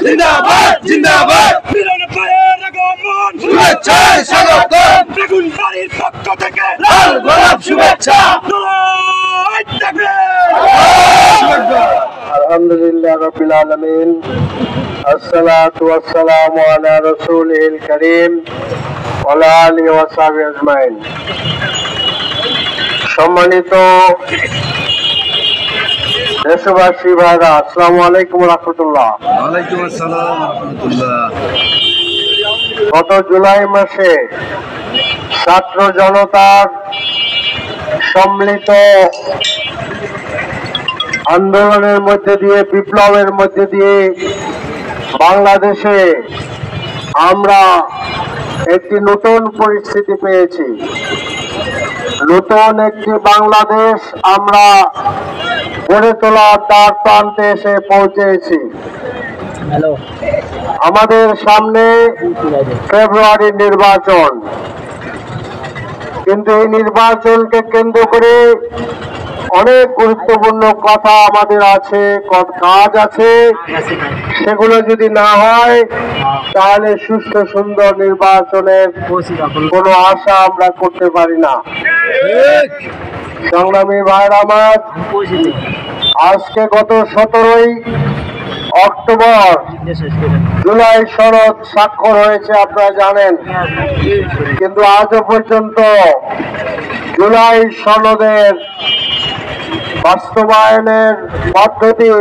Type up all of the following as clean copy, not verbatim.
জিন্দাবাদ জিন্দাবাদ মিলন ভাইয়ের আগমন শুভেচ্ছায় স্বাগতম বেগুন বাড়ির পক্ষ থেকে লাল গোলাপ শুভেচ্ছা নারায় তাকবীর আলহামদুলিল্লাহ রাব্বিল আলামিন আসসালাতু ওয়াসসালামু আলা রাসূলিল কারীম ওয়া আলা আলিহি ওয়া সাহবিহি আজমাইন। সম্মানিত দেশবাসী ভাইরা, আসসালামু আলাইকুম ওয়া রাহমাতুল্লাহ। ওয়ালাইকুম আসসালাম ওয়া রাহমাতুল্লাহ। গত জুলাই মাসে ছাত্র জনতার সম্মিলিত আন্দোলনের মধ্যে দিয়ে, বিপ্লবের মধ্যে দিয়ে বাংলাদেশে আমরা একটি নতুন পরিস্থিতি পেয়েছি। নতুন একটি বাংলাদেশ আমরা গড়ে তোলার দ্বার প্রান্তে এসে পৌঁছেছি। আমাদের সামনে ফেব্রুয়ারির নির্বাচন, কিন্তু এই নির্বাচনকে কেন্দ্র করে অনেক গুরুত্বপূর্ণ কথা আমাদের আছে, কাজ আছে। সেগুলো যদি না হয় তাহলে সুস্থ সুন্দর নির্বাচনের কোনো আশা আমরা করতে পারি না। সংগ্রামী ভাইয়ের আমার, আজকে গত 17ই অক্টোবর জুলাই সনদ স্বাক্ষর হয়েছে, আপনারা জানেন, কিন্তু আজও পর্যন্ত জুলাই সনদের বাস্তবায়নের পদ্ধতি,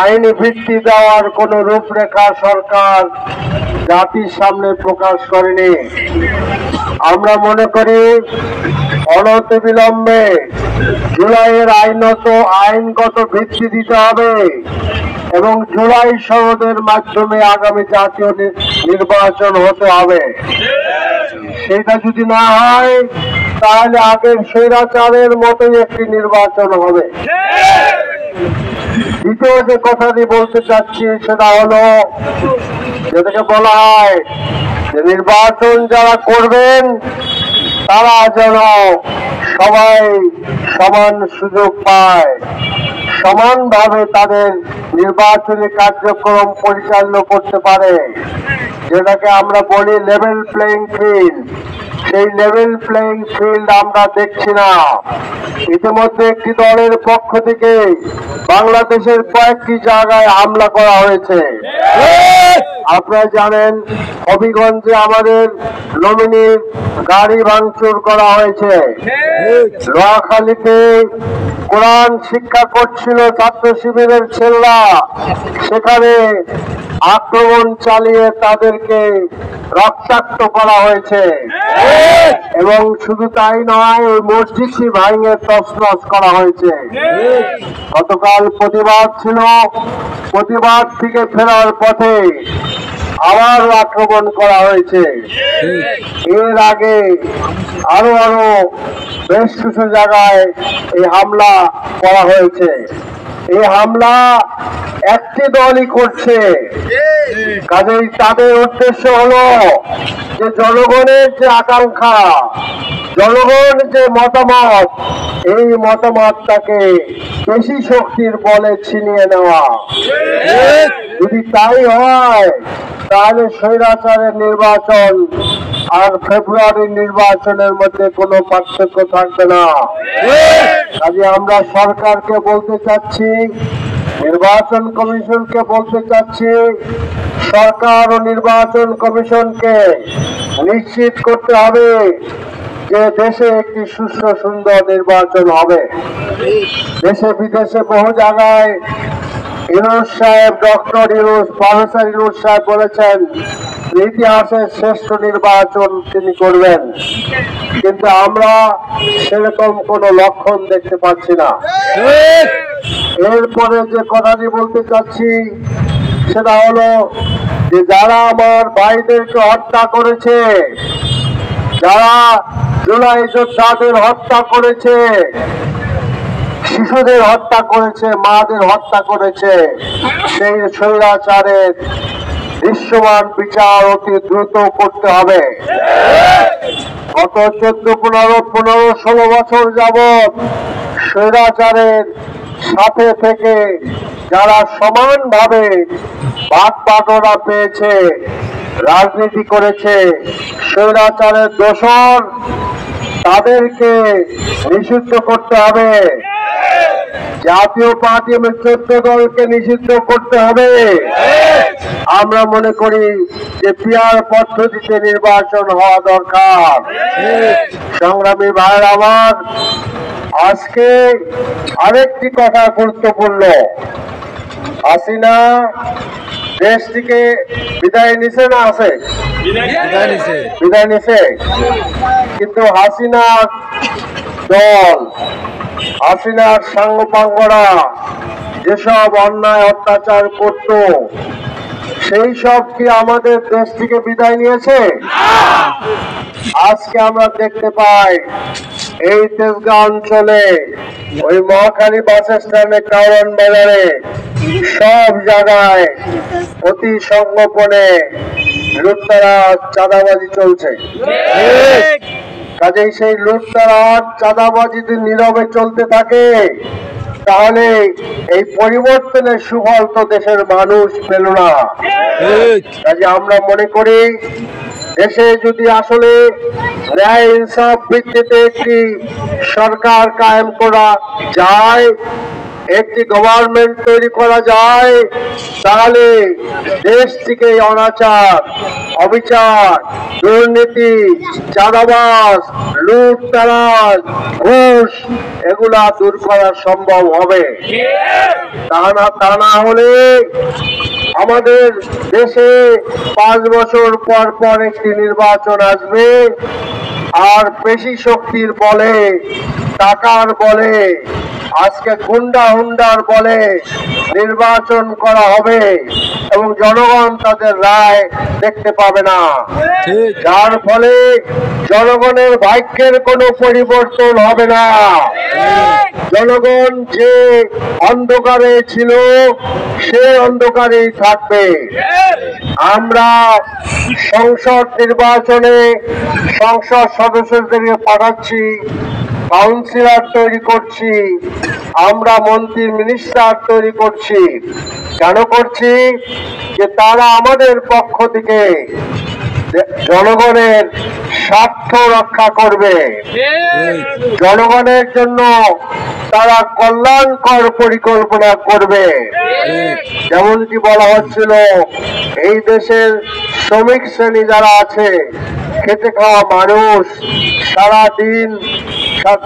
আইনি ভিত্তি দেওয়ার কোন রূপরেখা সরকার জাতির সামনে প্রকাশ করেনি। আমরা মনে করি অনতিবিলম্বে জুলাইয়ের আইনগত ভিত্তি দিতে হবে এবং জুলাই সনদের মাধ্যমে আগামী জাতীয় নির্বাচন হতে হবে। সেটা যদি না হয় তাহলে আগের স্বৈরাচারের মতোই একটি নির্বাচন হবে। দ্বিতীয় যে কথাটি বলতে চাচ্ছি সেটা হলো, যেটাকে বলা হয় যে নির্বাচন যারা করবেন তারা যেন সবাই সমান সুযোগ পায়, সমানভাবে তাদের নির্বাচনী কার্যক্রম পরিচালনা করতে পারে, যেটাকে আমরা বলি লেভেল প্লেইং ফিল্ড। সেই লেভেল প্লেইং ফিল্ড আমরা দেখছি না। ইতিমধ্যে একটি দলের পক্ষ থেকে বাংলাদেশের কয়েকটি জায়গায় হামলা করা হয়েছে। আপনারা জানেন, হবিগঞ্জে আমাদের নমিনির গাড়ি ভাঙচুর করা হয়েছে। নোয়াখালীতে কোরআন শিক্ষা করছিল ছাত্র শিবিরের ছেলেরা, সেখানে আক্রমণ চালিয়ে তাদেরকে রক্তাক্ত করা হয়েছে। এবং শুধু তাই নয়, ওই মসজিদটি ভাঙে তছনছ করা হয়েছে। গতকাল প্রতিবাদ ছিল, প্রতিবাদ থেকে ফেরার পথে আবার আক্রমণ করা হয়েছে। এর আগে আরো বেশ কিছু জায়গায় এই হামলা করা হয়েছে। এই হামলা একটি দলই করছে, কাজেই তাদের উদ্দেশ্য হলো যে জনগণের যে আকাঙ্ক্ষা, জনগণ যে মতামত, এই মতামতটাকে বেশি শক্তির বলে ছিনিয়ে নেওয়া। যদি তাই হয় তাহলে স্বৈরাচারের নির্বাচন আর ফেব্রুয়ারির নির্বাচনের মধ্যে কোনো পার্থক্য থাকবে না। কাজে আমরা সরকারকে বলতে চাচ্ছি, নির্বাচন কমিশনকে বলতে চাচ্ছি, সরকার ও নির্বাচন কমিশনকে নিশ্চিত করতে হবে যে দেশে একটি সুস্থ সুন্দর নির্বাচন হবে। দেশে বিদেশে বহু জায়গায় ইউনূস সাহেব, ডক্টর ইউনূস, প্রফেসর ইউনূস সাহেব বলেছেন ইতিহাসের শ্রেষ্ঠ নির্বাচন তিনি করবেন, কিন্তু আমরা সেরকম কোনো লক্ষণ দেখতে পাচ্ছি না। এরপরে যে কথাটি বলতে চাচ্ছি সেটা হলো যে যারা আমার ভাইদেরকে হত্যা করেছে, যারা জুলাই যোদ্ধাদের হত্যা করেছে, শিশুদের হত্যা করেছে, মাদের হত্যা করেছে, সেই স্বৈরাচারের দৃশ্যমান বিচার অতি দ্রুত করতে হবে। গত 14, 15, 16 বছর যাবৎ স্বৈরাচারের সাথে থেকে যারা সমানভাবে ভাগ বাটোয়ারা পেয়েছে, রাজনীতি করেছে, স্বৈরাচারের দোসর, তাদেরকে নিষিদ্ধ করতে হবে। জাতীয় পার্টি এবং 14 দলকে নিষিদ্ধ করতে হবে। আমরা মনে করি যে পিয়ার পদ্ধতিতে নির্বাচন হওয়া দরকার। সংগ্রামী ভাইয়ের আমার, আজকে আরেকটি কথা গুরুত্বপূর্ণ। হাসিনা দেশ থেকে বিদায় নিছে না আছে? বিদায় নিছে, কিন্তু হাসিনার দল, হাসিনার সাঙ্গপাঙ্গরা যেসব অন্যায় অত্যাচার করত, সেই সব কি আমাদের দেশ থেকে বিদায় নিয়েছে? আজকে আমরা দেখতে পাই এই তেজগাঁও অঞ্চলে, ওই মহাখালী বাস স্ট্যান্ডে, কারওয়ান বাজারে, সব জায়গায় অতি সংগোপনে লুটতারা চাঁদাবাজি চলছে। কাজেই সেই লুটতারা চাঁদাবাজি যদি নীরবে চলতে থাকে, তাহলে এই পরিবর্তনের সুফল তো দেশের মানুষ পেল না। কাজে আমরা মনে করি দেশে যদি আসলে ন্যায় ইনসাফ ভিত্তিতে একটি সরকার কায়েম করা যায়, একটি গভর্নমেন্ট তৈরি করা যায়, তাহলে দেশ থেকে অনাচার, অবিচার, দুর্নীতি, চাঁদাবাজ, লুটতরাজ, ঘুষ এগুলা দূর করা সম্ভব হবে। তা না হলে আমাদের দেশে 5 বছর পর পর একটি নির্বাচন আসবে, আর পেশি শক্তির বলে, টাকার বলে, আজকে গুন্ডা হুন্ডার বলে নির্বাচন করা হবে এবং জনগণ তাদের রায় দেখতে পাবে না। যার ফলে জনগণের ভাগ্যের কোনো পরিবর্তন হবে না। জনগণ যে অন্ধকারে ছিল সে অন্ধকারেই থাকবে। আমরা সংসদ নির্বাচনে সংসদ সদস্যদেরকে পাঠাচ্ছি, কাউন্সিলর তৈরি করছি, আমরা মন্ত্রী মিনিস্টার তৈরি করছি। কেন করছি? যে তারা আমাদের পক্ষ থেকে জনগণের স্বার্থ রক্ষা করবে, জনগণের জন্য তারা কল্যাণকর পরিকল্পনা করবে। যেমনটি বলা হচ্ছিল, এই দেশের শ্রমিক শ্রেণী যারা আছে, খেটে খাওয়া মানুষ, সারা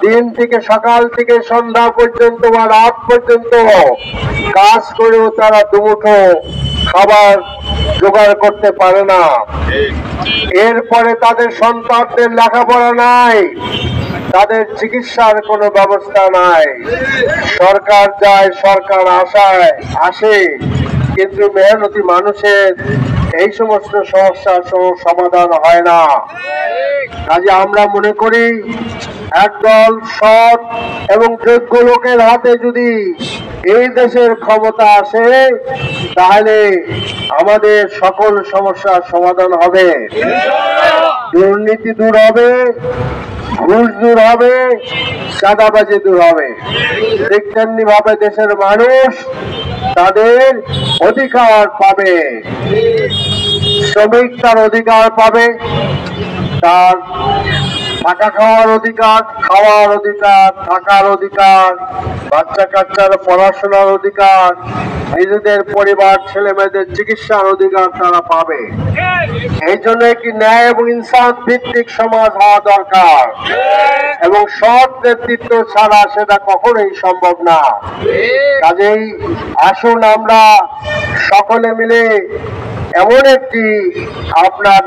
দিন থেকে সকাল থেকে সন্ধ্যা পর্যন্ত বা রাত পর্যন্ত কাজ করেও তারা দুমুঠো খাবার জোগাড় করতে পারে না। এরপরে তাদের সন্তানদের লেখাপড়া নাই, তাদের চিকিৎসার কোনো ব্যবস্থা নাই। সরকার যায়, সরকার আসে, কিন্তু মেহনতি মানুষের এই সমস্ত সমস্যার সমাধান হয় না। কাজে আমরা মনে করি একদল সৎ এবং যোগ্য লোকের হাতে যদি এই দেশের ক্ষমতা আসে, তাহলে আমাদের সকল সমস্যার সমাধান হবে। দুর্নীতি দূর হবে, ঘুষ দূর হবে, চাঁদাবাজি দূর হবে। ঠিক তেমনি ভাবে দেশের মানুষ তাদের অধিকার পাবে। শ্রমিক তার অধিকার পাবে, তার থাকা খাওয়ার অধিকার, খাওয়ার অধিকার, থাকার অধিকার, বাচ্চা কাচ্চার পড়াশোনার অধিকার, নিজেদের পরিবার ছেলে মেয়েদের চিকিৎসার অধিকার তারা পাবে। এই জন্য একটি ন্যায় এবং ইনসাফ ভিত্তিক সমাজ হওয়া দরকার, এবং সৎ নেতৃত্ব ছাড়া সেটা কখনোই সম্ভব না। কাজেই আসুন আমরা সকলে মিলে এমন একটি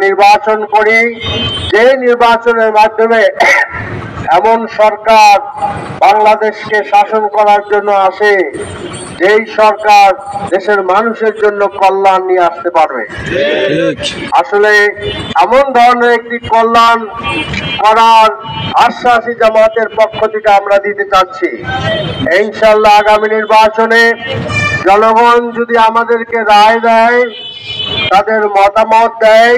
নির্বাচন করি, যে নির্বাচনের মাধ্যমে এমন সরকার বাংলাদেশকে শাসন করার জন্য আসে, যেই সরকার দেশের মানুষের জন্য কল্যাণ নিয়ে আসতে পারবে। আসলে এমন ধরনের একটি কল্যাণ করার আশ্বাসী জামাতের পক্ষ থেকে আমরা দিতে চাচ্ছি। ইনশাআল্লাহ আগামী নির্বাচনে জনগণ যদি আমাদেরকে রায় দেয়, তাদের মতামত দেয়,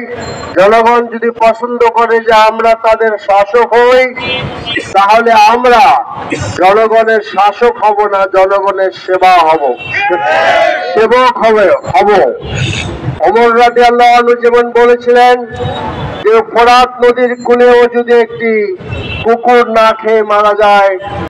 জনগণ যদি পছন্দ করে যে আমরা তাদের শাসক হই, তাহলে আমরা জনগণের শাসক হব না, জনগণের সেবা হব, সেবক হব। ওমর রাদিয়াল্লাহু আনহু যেমন বলেছিলেন যে ফোরাত নদীর কূলেও যদি একটি কুকুর না খেয়ে মারা যায়,